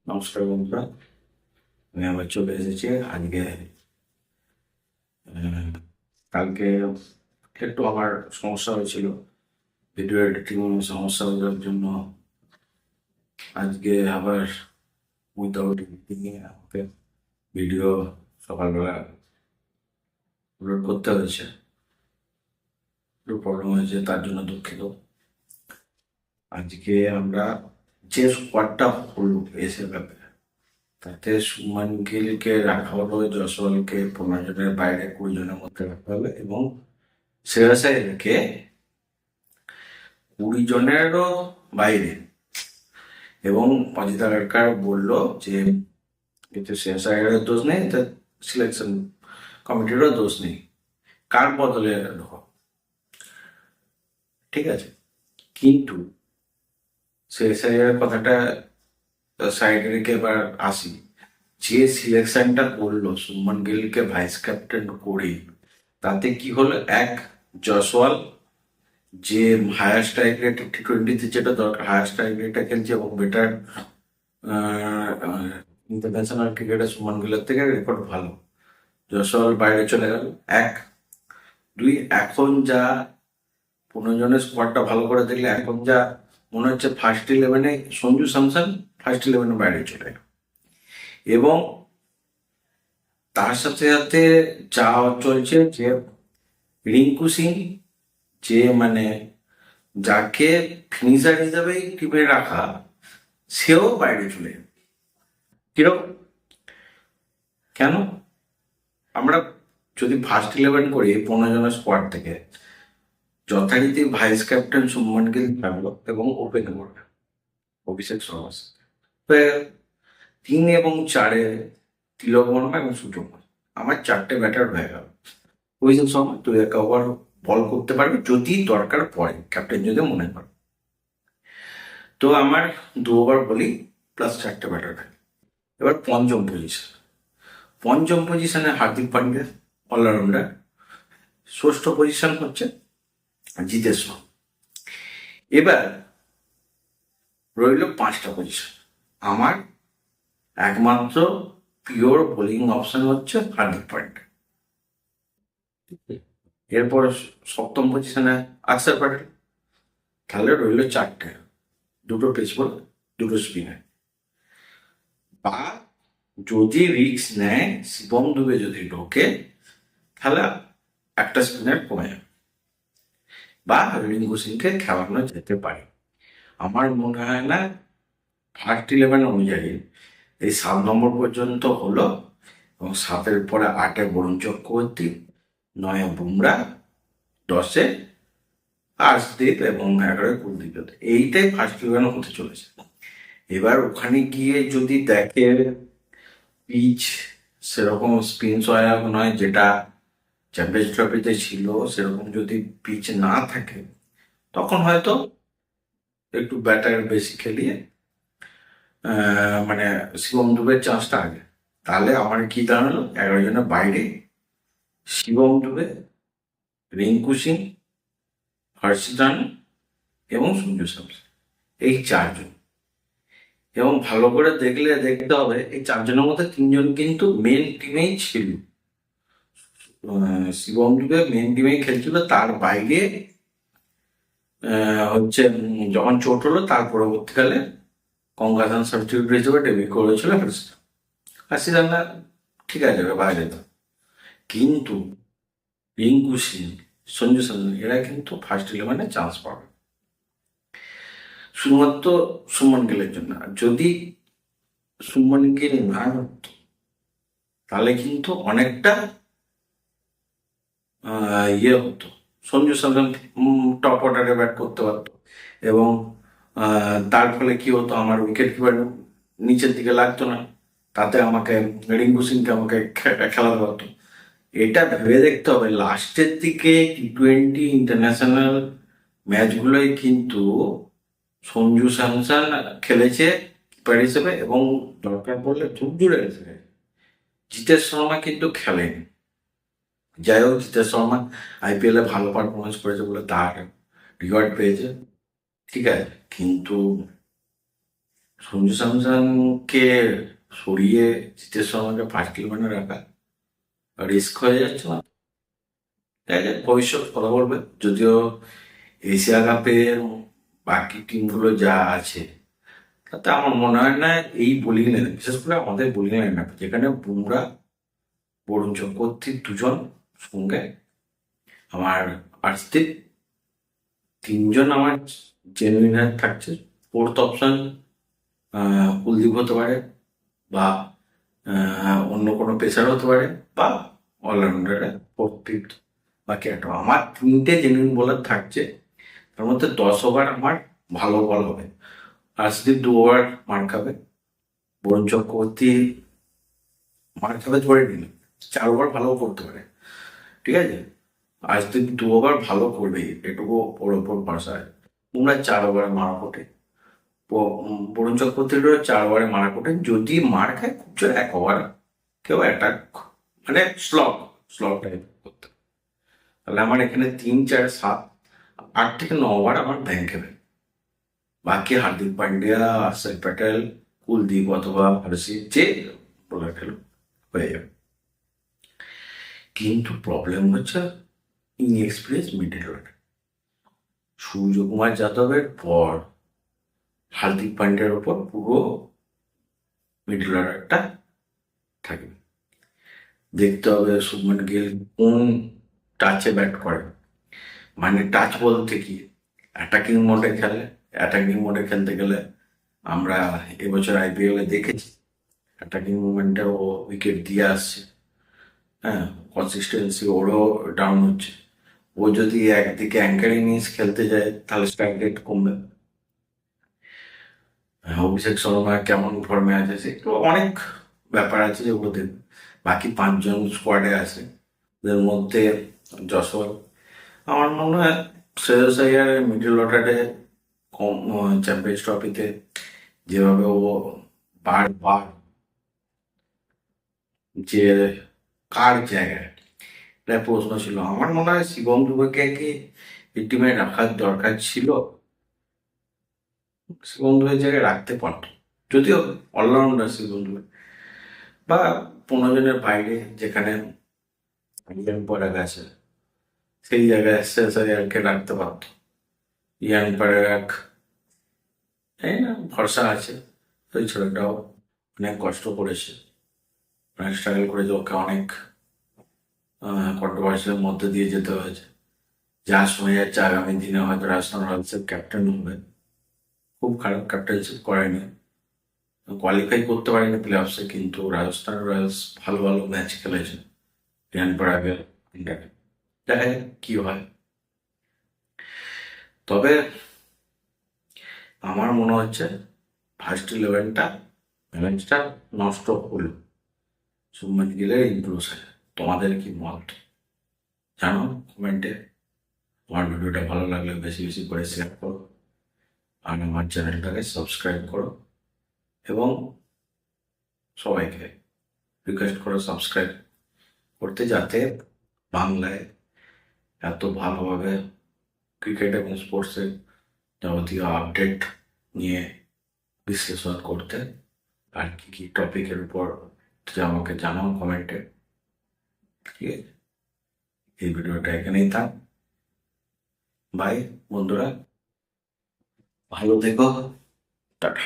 নমস্কার বন্ধুরা, আমি আবার চলে এসেছি আজকে। আহ, কালকে একটু আমার সমস্যা হয়েছিল, ভিডিও এডিটিং সমস্যা হওয়ার জন্য আজকে আবার উইদাউট এডিটিং আমাকে ভিডিও সকালবেলা আপলোড করতে হয়েছে। একটু প্রবলেম হয়েছে, তার জন্য দুঃখিত। আজকে আমরা যে স্কোয়াডটা হলো এসে ব্যাপারে, তাতে সুমান গিলকে রাখা হলো, জয়সওয়ালকে 15 জনের বাইরে 20 জনের মধ্যে রাখা হবে এবং শ্রেয়াস আয়ারকে 20 জনেরও বাইরে। এবং অজিত আগারকার বললো যে কিন্তু শ্রেয়াস আয়ারের দোষ নেই, এটা সিলেকশন কমিটিরও দোষ নেই, কার বদলে ঢোকা। ঠিক আছে, কিন্তু শ্রেয়াস আয়ারের কথাটা সাইডে রেখে এবার আসি। যে সিলেকশনটা করলো শুভমান গিলকে ভাইস ক্যাপ্টেন করে, তাতে কি হলো? এক, জয়সওয়াল যে হায়ার স্ট্রাইক রেট T20-তে যেটা দরকার, হায়ার স্ট্রাইক রেটটা খেলছে এবং বেটার ইন্টারন্যাশনাল ক্রিকেটে সুমান গিলের থেকে রেকর্ড ভালো। জয়সওয়াল বাইরে চলে গেল, এক। দুই, এখন যা 15 জনের স্কোয়াডটা ভালো করে দেখলে এখন যা মনে হচ্ছে ফার্স্ট ইলেভেনে সঞ্জু স্যামসন ফার্স্ট ইলেভেনে বাইরে চলে গেল। এবং তার সাথে সাথে যা চলছে যে রিঙ্কু সিং, যে মানে যাকে ফিনিশার হিসাবেই টিমে রাখা, সেও বাইরে চলে গেল। কিরকম? কেন? আমরা যদি ফার্স্ট ইলেভেন করি 15 জনের স্কোয়াড থেকে, যথারীতি ভাইস ক্যাপ্টেন শুভমান গিল থাকলো এবং ওপেন করবে অভিষেক শর্মা। তো 3 এবং 4-এ তিলক বর্মা এবং সূর্যকুমার, আমার 4টে ব্যাটার হয়ে গেল। অভিষেক শর্মা তুই 1 ওভার বল করতে পারবি যদি দরকার পড়ে, ক্যাপ্টেন যদি মনে করে। তো আমার 2 ওভার বলি প্লাস 4টে ব্যাটার থাকে। এবার পঞ্চম পজিশনে হার্দিক পান্ডিয়া, অলরাউন্ডার। ষষ্ঠ পজিশন হচ্ছে জিতেশ শর্মা। এবার রইল 5টা পজিশন। আমার একমাত্র পিওর বোলিং অপশন হচ্ছে হার্দিক পান্ডিয়া। এরপর সপ্তম পজিশনে অক্ষর প্যাটেল। তাহলে রইল 4টে, 2টো পেস বল, 2টো স্পিনার। বা যদি রিস্ক নেয় শিবম দুবে, যদি ঢোকে, তাহলে একটা স্পিনার কমে যাবে বা রিঙ্কু সিংকে খেলানো যেতে পারে। আমার মনে হয় না ফার্স্ট ইলেভেন অনুযায়ী এই 7 নম্বর পর্যন্ত হলো, এবং 7-এর পরে 8-এ বরুণ চক্রবর্তী, 9-এ বুমরা, 10-এ আর্শদীপ এবং 11-এ কুলদীপ। এইটাই ফার্স্ট ইলেভেন হতে চলেছে। এবার ওখানে গিয়ে যদি দেখে পিচ সেরকম স্পিন সহায়ক নয়, যেটা চ্যাম্পিয়ন্স ট্রফিতে ছিল, সেরকম যদি পিচ না থাকে, তখন হয়তো একটু ব্যাটার বেশি খেলিয়ে মানে শিবম দুবের চান্সটা আগে। তাহলে আমার কি দাঁড়ালো? 11 জনের বাইরে শিবম দুবে, রিঙ্কু সিং, হর্ষিত রানা এবং সঞ্জু স্যামসন, এই 4 জন। এবং ভালো করে দেখতে হবে এই 4 জনের মধ্যে 3 জন কিন্তু মেন টিমেই ছিল। শিবম দুবে মেন টিমেই খেলছিল, তার বাইরে হচ্ছে যখন চোট হলো তার পরবর্তীকালে কঙ্গাসান সাবস্টিটিউট হিসেবে ডেবিউ করেছিল হর্ষিত রানা। ঠিক আছে, বাইরে তো। কিন্তু রিঙ্কু সিং, সঞ্জু স্যামসন এরা কিন্তু ফার্স্ট ইলেভেনে চান্স পাবে শুধুমাত্র সুমন গিলের জন্য। আর যদি সুমন গিল না হতো, তাহলে কিন্তু অনেকটা ইয়ে হতো, সঞ্জু স্যামসন টপ অর্ডারে ব্যাট করতে পারতো এবং তার ফলে কি হতো, আমার উইকেট কিপার নিচের দিকে লাগতো না, তাতে আমাকে রিঙ্কু সিংকে আমাকে খেলাতে হতো। এটা ভেবে দেখতে হবে, লাস্টের দিকে T20 ইন্টারন্যাশনাল ম্যাচগুলোই কিন্তু সঞ্জু স্যামসন খেলেছে কিপার হিসেবে এবং দরকার পড়লে ঝুপ জুড়ে গেছে। জিতেশ শর্মা কিন্তু খেলেনি। যাই হোক, জিতেশ শর্মা IPL-এ ভালো পারফরমেন্স করেছে বলে তার রিওয়ার্ড পেয়েছে, ঠিক আছে। কিন্তু সঞ্জু স্যামসনকে সরিয়ে জিতের শর্মাকে ফার্স্ট ইলেভেনে রাখা রিস্ক হয়ে যাচ্ছে না? তাই না? ভবিষ্যৎ কথা বলবে। যদিও এশিয়া কাপের বাকি টিমগুলো যা আছে তাতে আমার মনে হয় না এই বোলিং লাইনে, বিশেষ করে আমাদের বোলিং লাইন আপ যেখানে বুমরা, বরুণ চক্রবর্তী দুজন সঙ্গে আমার আর্শদীপ, তিনজন আমার জেনুইন থাকছে। ফোর্থ অপশন কুলদীপ হতে পারে, বা অন্য কোনো পেসার হতে পারে, বা অলরাউন্ডারে ফোর্থ ফিফথ বাকি একটা। আমার তিনটে জেনুইন বোলার থাকছে, তার মধ্যে 10 ওভার আমার ভালো বল হবে। আর্শদীপ 2 ওভার মার খাবে, বরুণ চক্রবর্তী মার খাবে ধরে নিল, 4 ওভার ভালো করতে পারে, ঠিক আছে। আর্শদীপ 2 ওভার ভালো করবেই, এটুকু ওর ওপর ভরসা আছে। তোমরা 4 ওভারে মারা কোটে, বরুণ চক্রবর্তীরও 4 ওভারে মারা কোটে, যদি মার খায় খুব জোর 1 ওভার কেউ অ্যাটাক, মানে স্লগ স্লগ টাইপ করতে। তাহলে আমার এখানে 3, 4, 7, 8 থেকে 9 ওভার আমার ব্যাংক হবে। বাকি হার্দিক পান্ডিয়া, অক্ষর প্যাটেল, কুলদীপ অথবা হর্ষিত যে বোলার খেলো হয়ে যাবে। কিন্তু প্রবলেম হচ্ছে ইনএক্সপিরিয়েন্স মিডল অর্ডার। সূর্যকুমার যাদবের পর হার্দিক পান্ডিয়ার ওপর পুরো মিডল অর্ডারটা থাকবে। দেখতে হবে শুভমান গিল কোন টাচে ব্যাট করে, মানে টাচ বলতে কি, অ্যাটাকিং মোডে খেলে। অ্যাটাকিং মোডে খেলতে গেলে আমরা এবছর আইপিএল এ দেখেছি অ্যাটাকিং মুভমেন্টে ও উইকেট দিয়ে আসছে। হ্যাঁ, কনসিস্টেন্সি ওরও ডাউন হচ্ছে। ও যদি একদিকে অ্যাঙ্কার ইনিংস খেলতে যায় তাহলে স্ট্রাইক রেট কমবে। অভিষেক শর্মা কেমন ফর্মে আছে, সেগুলো অনেক ব্যাপার আছে যেগুলো দেখবে। বাকি 5 জন স্কোয়াডে আছে, ওদের মধ্যে যশোর আমার মনে হয় শ্রেয়স আইয়ারের মিডল অর্ডারে কম, চ্যাম্পিয়ন্স ট্রফিতে যেভাবে ও বারবার যে কার জায়গায়, এটা প্রশ্ন ছিল। আমার মনে হয় শিবম দুবেকে কি এই টিমে রাখার দরকার ছিল, শিবম দুবের জায়গায় রাখতে পারত, যদিও অলরাউন্ডার শিবম দুবে, বা 15 জনের বাইরে যেখানে ইয়ান পরাগ আছে সেই জায়গায় শ্রেয়াসকে রাখতে পারত। ইয়ান পরাগ, তাই না, ভরসা আছে। ওই ছেলেটাও অনেক কষ্ট করেছে, অনেক স্ট্রাগল করেছে, ওকে অনেক কন্ট্রোভার্সির মধ্যে দিয়ে যেতে হয়েছে। যা শোনা যাচ্ছে আগামী দিনে হয়তো রাজস্থান রয়্যালসের ক্যাপ্টেন হবে। খুব খারাপ ক্যাপ্টেনশিপ করেনি, কোয়ালিফাই করতে পারেনি প্লে অফসে, কিন্তু রাজস্থান রয়্যালস ভালো ভালো ম্যাচ খেলেছে রিয়ান পরাগের আন্ডারে। দেখা যাক কি হয়। তবে আমার মনে হচ্ছে ফার্স্ট ইলেভেনটা ব্যালেন্সটা নষ্ট হলো শুভমান গিলের ইনক্লুশন। তোমাদের কি মত জানো কমেন্টে। আমার ভিডিওটা ভালো লাগলে বেশি বেশি করে শেয়ার করো, আর আমার চ্যানেলটাকে সাবস্ক্রাইব করো, এবং সবাইকে রিকোয়েস্ট করো সাবস্ক্রাইব করতে, যাতে বাংলায় এত ভালোভাবে ক্রিকেট এবং স্পোর্টসের যাবতীয় আপডেট নিয়ে বিশ্লেষণ করতে। আর কি কি টপিকের উপর আমাকে জানাও কমেন্টে, ঠিক আছে। এই ভিডিওটা এখানেই থাক, বাই বন্ধুরা, ভালো থেকো, টাটা।